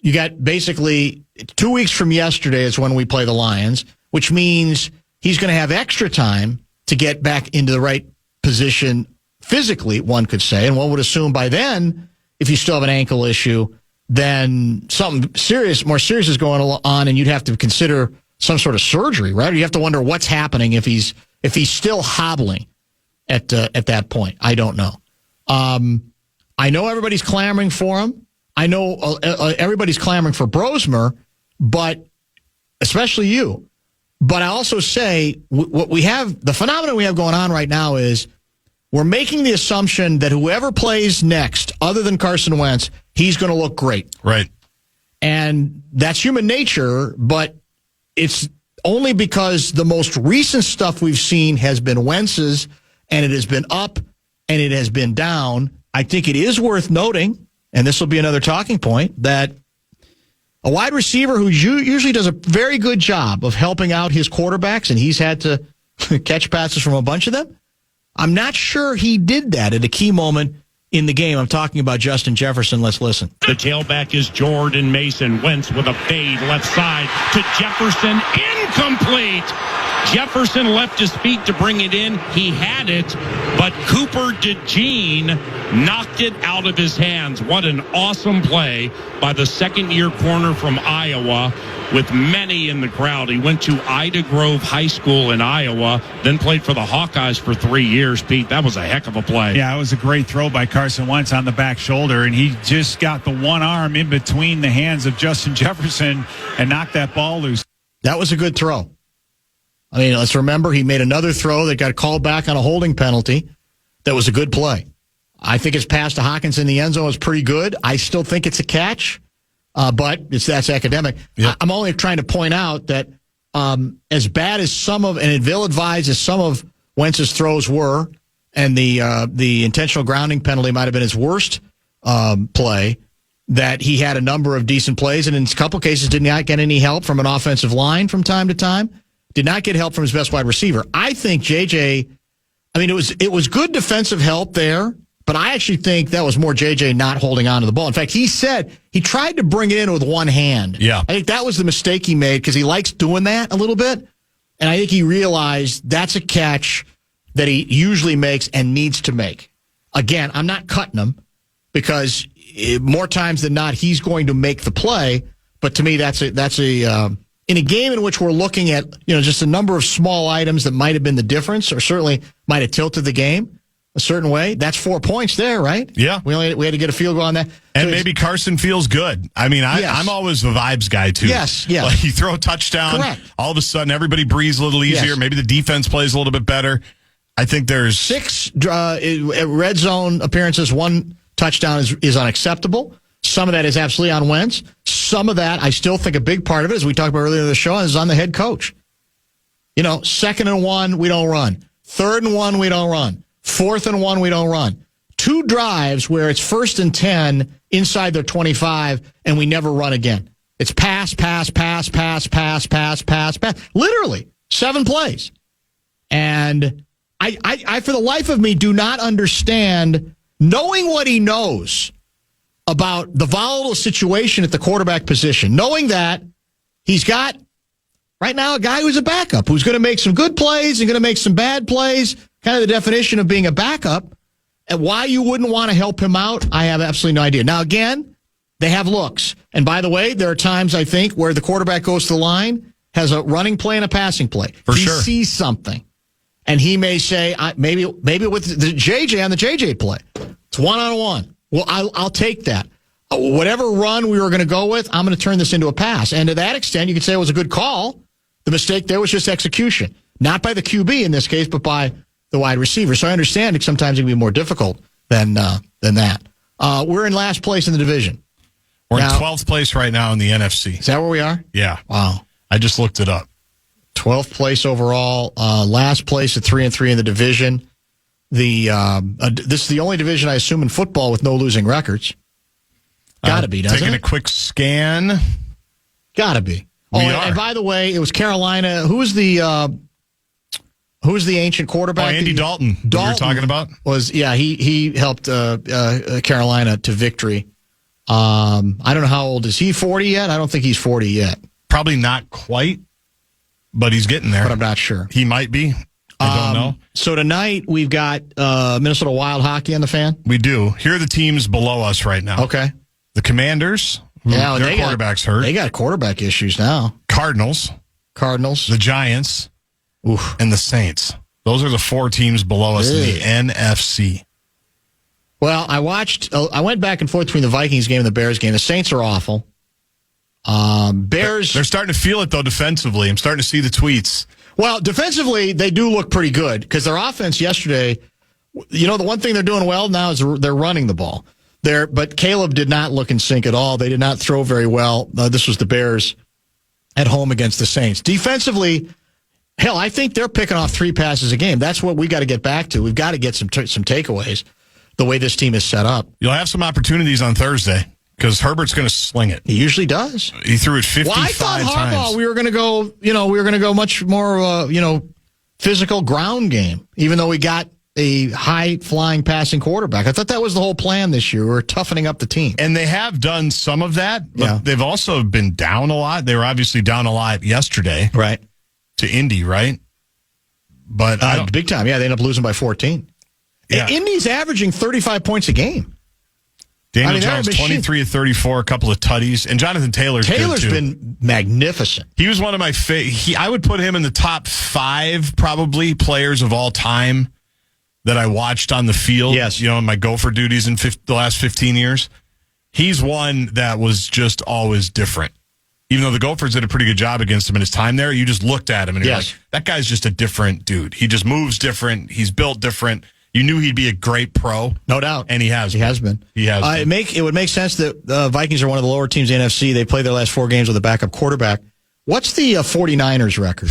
You got basically 2 weeks from yesterday is when we play the Lions, which means he's going to have extra time to get back into the right position physically, one could say. And one would assume by then, if you still have an ankle issue, then something more serious is going on, and you'd have to consider some sort of surgery, right? Or you have to wonder what's happening if he's still hobbling at that point. I don't know. I know everybody's clamoring for him. I know everybody's clamoring for Brosmer, but especially you. But I also say what we have, the phenomenon we have going on right now is we're making the assumption that whoever plays next, other than Carson Wentz, he's going to look great. Right. And that's human nature, but it's only because the most recent stuff we've seen has been Wentz's, and it has been up and it has been down. I think it is worth noting, and this will be another talking point, that a wide receiver who usually does a very good job of helping out his quarterbacks, and he's had to catch passes from a bunch of them, I'm not sure he did that at a key moment in the game. I'm talking about Justin Jefferson. Let's listen. The tailback is Jordan Mason. Wentz with a fade left side to Jefferson. Incomplete. Jefferson left his feet to bring it in. He had it, but Cooper DeJean knocked it out of his hands. What an awesome play by the second-year corner from Iowa with many in the crowd. He went to Ida Grove High School in Iowa, then played for the Hawkeyes for 3 years, Pete. That was a heck of a play. Yeah, it was a great throw by Carson Wentz on the back shoulder, and he just got the one arm in between the hands of Justin Jefferson and knocked that ball loose. That was a good throw. I mean, let's remember he made another throw that got called back on a holding penalty. That was a good play. I think his pass to Hawkins in the end zone was pretty good. I still think it's a catch, but that's academic. Yep. I'm only trying to point out that as bad as and ill-advised as some of Wentz's throws were, and the intentional grounding penalty might have been his worst play, that he had a number of decent plays, and in a couple cases did not get any help from an offensive line from time to time. Did not get help from his best wide receiver. I think JJ, I mean, it was good defensive help there, but I actually think that was more JJ not holding on to the ball. In fact, he said he tried to bring it in with one hand. Yeah. I think that was the mistake he made because he likes doing that a little bit. And I think he realized that's a catch that he usually makes and needs to make. Again, I'm not cutting him because more times than not, he's going to make the play. But to me, that's in a game in which we're looking at, just a number of small items that might have been the difference or certainly might have tilted the game a certain way. That's 4 points there, right? Yeah. We had to get a field goal on that. And So maybe Carson feels good. I mean, I'm always the vibes guy, too. Yes. Like you throw a touchdown, Correct. all of a sudden everybody breathes a little easier. Yes. Maybe the defense plays a little bit better. I think there's 6 red zone appearances, 1 touchdown is unacceptable. Some of that is absolutely on Wentz. Some of that, I still think a big part of it, as we talked about earlier in the show, is on the head coach. 2nd and 1, we don't run. 3rd and 1, we don't run. 4th and 1, we don't run. 2 drives where it's 1st and 10 inside their 25, and we never run again. It's pass, pass, pass, pass, pass, pass, pass, pass. Literally, 7 plays. And I, for the life of me, do not understand, knowing what he knows about the volatile situation at the quarterback position, knowing that he's got, right now, a guy who's a backup, who's going to make some good plays and going to make some bad plays, kind of the definition of being a backup, and why you wouldn't want to help him out, I have absolutely no idea. Now, again, they have looks. And by the way, there are times, I think, where the quarterback goes to the line, has a running play and a passing play. For he sure. sees something. And he may say, maybe with the JJ on the JJ play, it's one-on-one. Well, I'll take that. Whatever run we were going to go with, I'm going to turn this into a pass. And to that extent, you could say it was a good call. The mistake there was just execution. Not by the QB in this case, but by the wide receiver. So I understand it sometimes it can be more difficult than that. We're in last place in the division. We're now, in 12th place right now in the NFC. Is that where we are? Yeah. Wow. I just looked it up. 12th place overall. Last place at 3-3 in the division. This is the only division, I assume, in football with no losing records. Got to be, doesn't Taking it? a quick scan. Got to be. And by the way, it was Carolina. Who was the ancient quarterback? Andy Dalton. Dalton we were talking about he helped Carolina to victory. I don't know how old is he. 40 yet? I don't think he's 40 yet. Probably not quite, but he's getting there. But I'm not sure. He might be. I don't know. So tonight we've got Minnesota Wild hockey on the fan. We do. Here are the teams below us right now. Okay. The Commanders. Their quarterback's hurt. They got quarterback issues now. Cardinals. The Giants. Oof. And the Saints. Those are the 4 teams below us in the NFC. Well, I went back and forth between the Vikings game and the Bears game. The Saints are awful. Bears. They're starting to feel it, though, defensively. I'm starting to see the tweets. Well, defensively, they do look pretty good because their offense yesterday, the one thing they're doing well now is they're running the ball. But Caleb did not look in sync at all. They did not throw very well. This was the Bears at home against the Saints. Defensively, hell, I think they're picking off 3 passes a game. That's what we got to get back to. We've got to get some takeaways the way this team is set up. You'll have some opportunities on Thursday because Herbert's going to sling it. He usually does. He threw it 55 times. Well, I thought Harbaugh, times. we were going to go much more, physical ground game, even though we got a high-flying passing quarterback. I thought that was the whole plan this year. We're toughening up the team. And they have done some of that, but they've also been down a lot. They were obviously down a lot yesterday. Right. To Indy, right? But big time. Yeah, they ended up losing by 14. Yeah. Indy's averaging 35 points a game. Daniel Jones, 23 of 34, a couple of tutties. And Jonathan Taylor's been magnificent. He was one of my I would put him in the top 5 probably players of all time that I watched on the field. Yes. In my Gopher duties in the last 15 years. He's one that was just always different. Even though the Gophers did a pretty good job against him in his time there, you just looked at him and you're like, that guy's just a different dude. He just moves different. He's built different. You knew he'd be a great pro. No doubt. And he has been. He has been. It would make sense that the Vikings are one of the lower teams in the NFC. They played their last 4 games with a backup quarterback. What's the 49ers record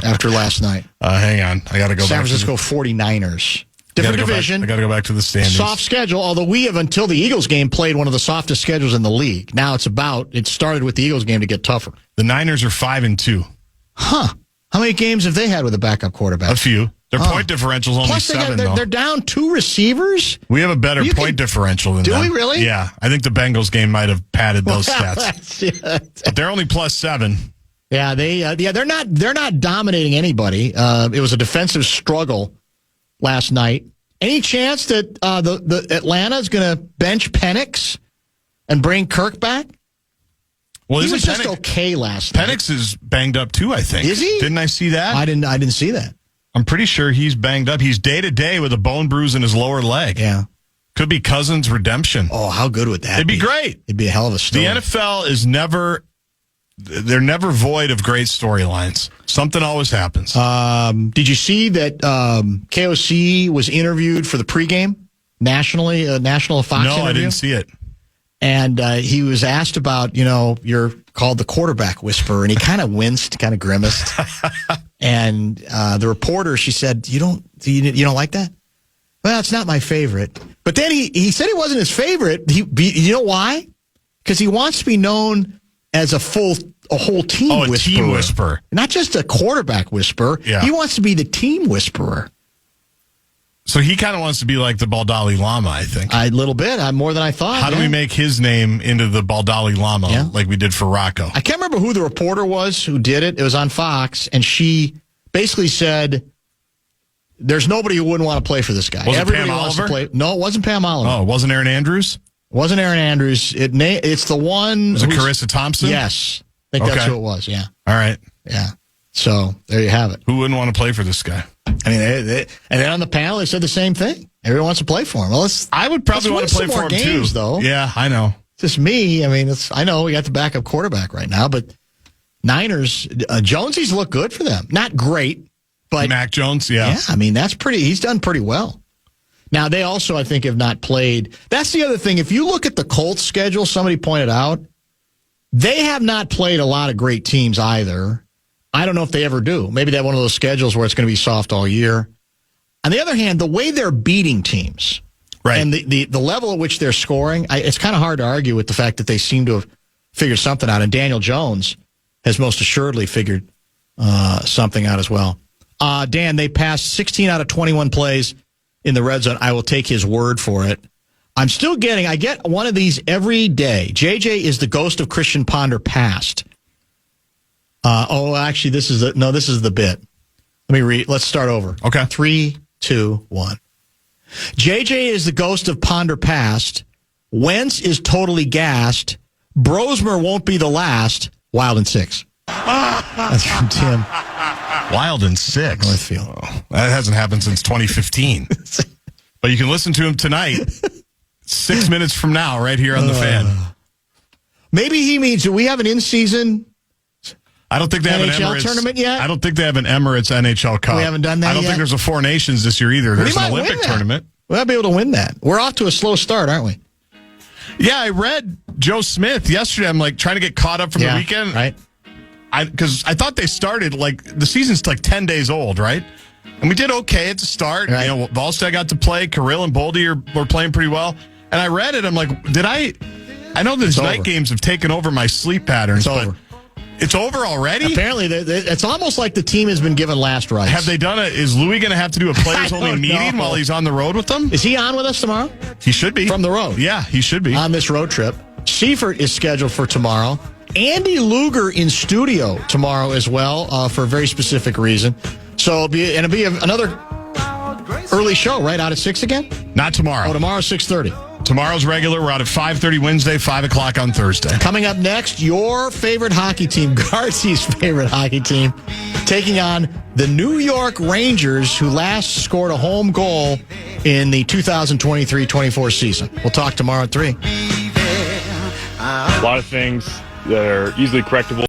after last night? Hang on. I got to go San back. San Francisco 49ers. Different division. I got to go back to the standings. Soft schedule, although we have, until the Eagles game, played one of the softest schedules in the league. Now it started with the Eagles game to get tougher. The Niners are 5-2. Huh. How many games have they had with a backup quarterback? A few. Their point differential is only Plus 7, they're down 2 receivers? We have a better point differential than them. Do we really? Yeah. I think the Bengals game might have padded those stats. But they're only plus 7. Yeah, they're not dominating anybody. It was a defensive struggle last night. Any chance that the Atlanta is going to bench Penix and bring Kirk back? Well, he was just okay last night. Penix is banged up too, I think. Is he? Didn't I see that? I didn't see that. I'm pretty sure he's banged up. He's day-to-day with a bone bruise in his lower leg. Yeah. Could be Cousins' redemption. Oh, how good would that be? It'd be great. It'd be a hell of a story. The NFL is never void of great storylines. Something always happens. Did you see that KOC was interviewed for the pregame nationally, national Fox interview? No, I didn't see it. And he was asked about, you're called the quarterback whisperer, and he kind of winced, kind of grimaced. And the reporter, she said, you don't like that? Well, it's not my favorite. But then he said it wasn't his favorite. You know why? Because he wants to be known as a whole team whisperer. A team whisperer. Not just a quarterback whisperer. Yeah. He wants to be the team whisperer. So he kind of wants to be like the Baldali Lama, I think. A little bit. More than I thought. How do we make his name into the Baldali Lama like we did for Rocco? I can't remember who the reporter was who did it. It was on Fox, and she basically said, there's nobody who wouldn't want to play for this guy. Was Everybody it Pam wants Oliver? to play. No, it wasn't Pam Oliver. Oh, it wasn't Aaron Andrews? It wasn't Aaron Andrews. It's the one. Was it Carissa Thompson? Yes. I think that's who it was, yeah. All right. Yeah. So there you have it. Who wouldn't want to play for this guy? I mean, and then on the panel, they said the same thing. Everyone wants to play for him. Well, I would probably want to play for him games, too. Though. Yeah, I know. It's just me. I mean, I know we got the backup quarterback right now, but Niners, Jonesy's look good for them. Not great, but Mac Jones, yeah. Yeah, I mean, he's done pretty well. Now, they also, I think, have not played. That's the other thing. If you look at the Colts schedule, somebody pointed out, they have not played a lot of great teams either. I don't know if they ever do. Maybe they have one of those schedules where it's going to be soft all year. On the other hand, the way they're beating teams, right, and the level at which they're scoring, it's kind of hard to argue with the fact that they seem to have figured something out. And Daniel Jones, has most assuredly figured something out as well. Dan, they passed 16 out of 21 plays in the red zone. I will take his word for it. I get one of these every day. JJ is the ghost of Christian Ponder past. Actually, this is the bit. Let me read. Let's start over. Okay. 3, 2, 1. JJ is the ghost of Ponder past. Wentz is totally gassed. Brosmer won't be the last. Wild and 6. That's from Tim. Wild and 6. Northfield. Oh, that hasn't happened since 2015. But you can listen to him tonight, 6 minutes from now, right here on the Fan. Maybe he means, do we have an in-season I don't think they have an NHL Emirates tournament yet? I don't think they have an Emirates NHL Cup. We haven't done that I don't yet? think there's a Four Nations this year either. There's an Olympic tournament. We might be able to win that. We're off to a slow start, aren't we? Yeah, I read Joe Smith yesterday. I'm like trying to get caught up from the weekend. Right. Because I thought they started, the season's 10 days old, right? And we did okay at the start. Right. Volstad got to play. Kirill and Boldy were playing pretty well. And I read it. I'm like, I know these night games have taken over my sleep patterns. It's over. It's over already? Apparently, it's almost like the team has been given last rites. Have they done it? Is Louis going to have to do a players-only meeting while he's on the road with them? Is he on with us tomorrow? He should be. From the road. Yeah, he should be. On this road trip. Seifert is scheduled for tomorrow. Andy Luger in studio tomorrow as well for a very specific reason. So it'll be another early show, right? Out at 6 again? Not tomorrow. Oh, tomorrow's 6:30. Tomorrow's regular. We're out at 5:30 Wednesday, 5 o'clock on Thursday. Coming up next, your favorite hockey team, Garcey's favorite hockey team, taking on the New York Rangers, who last scored a home goal in the 2023-24 season. We'll talk tomorrow at 3. A lot of things that are easily correctable.